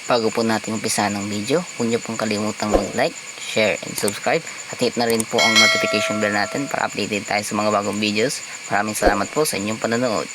Bago po natin umpisa ng video, huwag niyo pong kalimutang mag-like, share, and subscribe. At hit na rin po ang notification bell natin para updated tayo sa mga bagong videos. Maraming salamat po sa inyong panonood.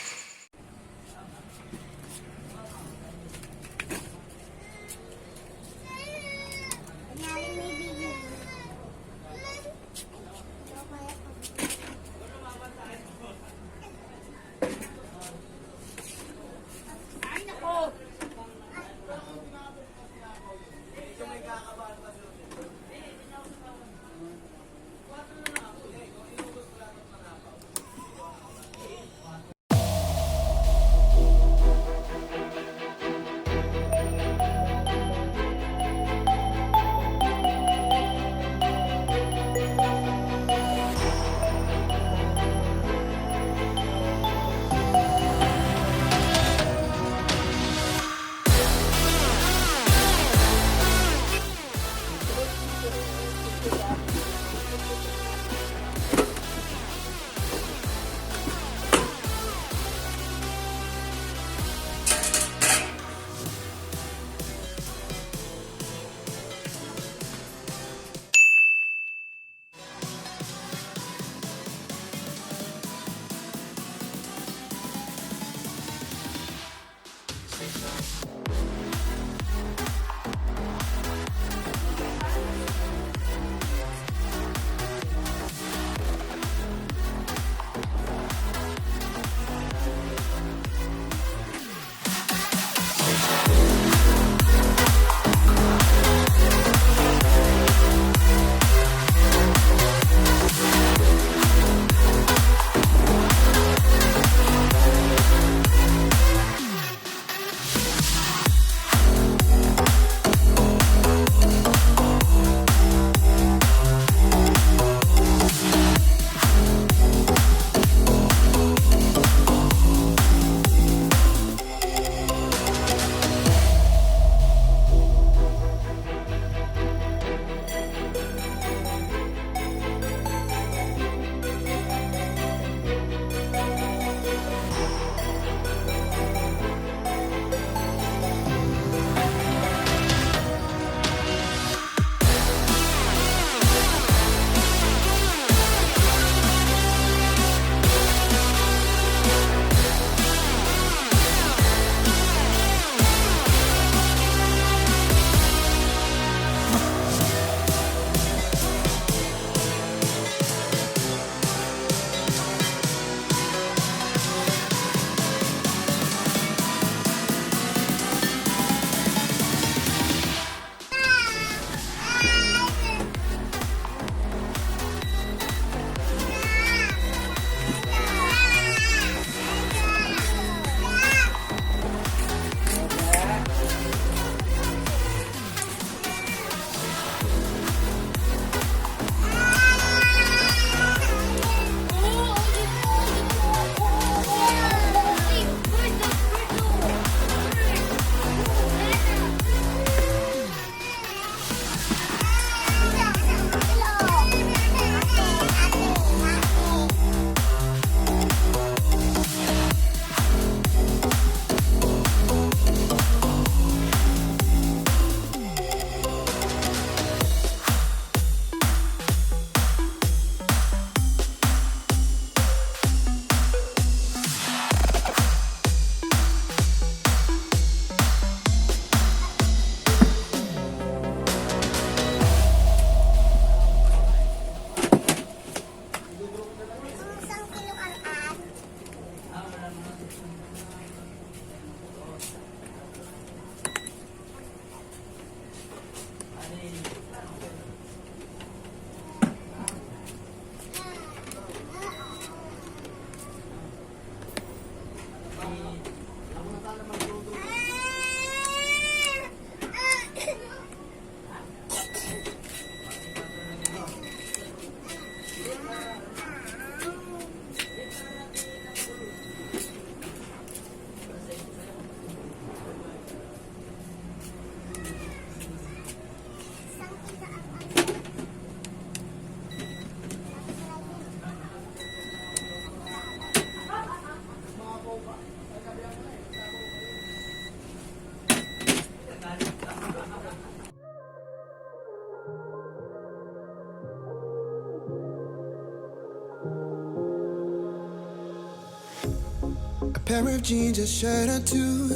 pair of jeans, a shirt or two.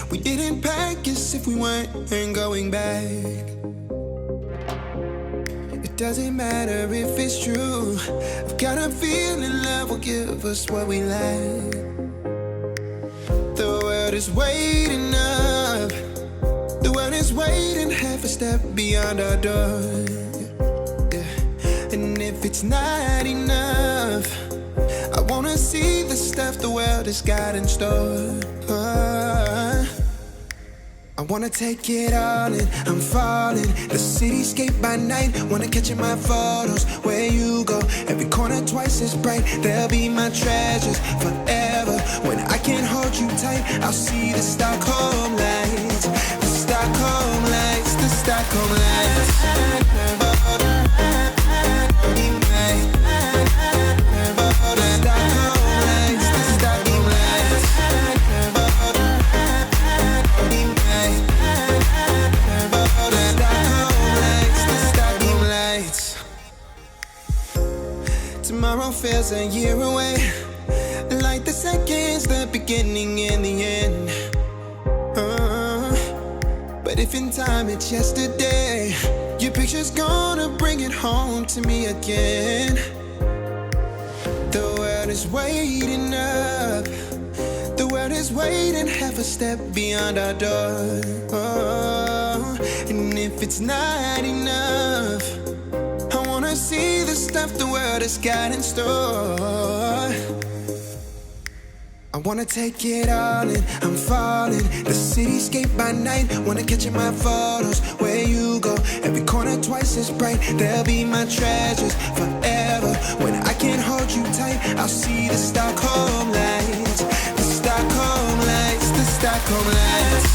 We didn't pack as if we weren't going back. It doesn't matter if it's true. I've got a feeling love will give us what we lack. The world is waiting up. The world is waiting half a step beyond our door. Yeah. And if it's not enough, I wanna see the stuff the world has got in store. I wanna take it all in, I'm falling. The cityscape by night, wanna catch in my photos. Where you go, every corner twice as bright. They'll be my treasures forever. When I can't hold you tight, I'll see the Stockholm lights. The Stockholm lights, the Stockholm lights. Tomorrow feels a year away, like the seconds, the beginning and the end. But if in time it's yesterday, your picture's gonna bring it home to me again. The world is waiting up. The world is waiting half a step beyond our door. And if it's not enough, I wanna see the stuff the world has got in store. I wanna take it all in, I'm falling. The cityscape by night, wanna catch in my photos. Where you go, every corner twice as bright. They'll be my treasures forever. When I can't hold you tight, I'll see the Stockholm lights. The Stockholm lights, the Stockholm lights.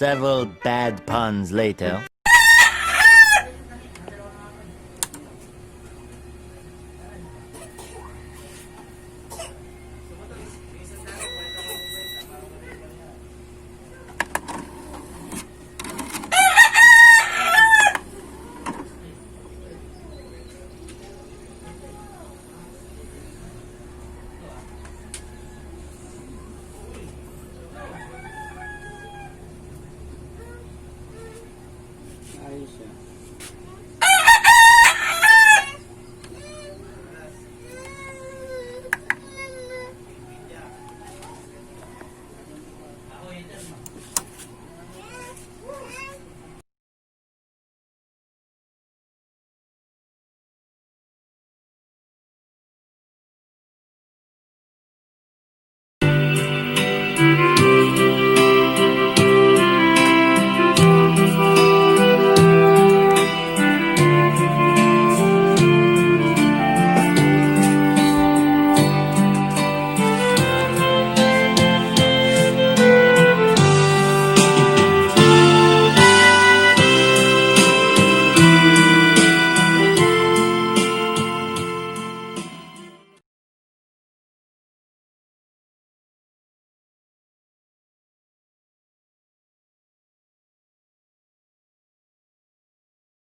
Several bad puns later.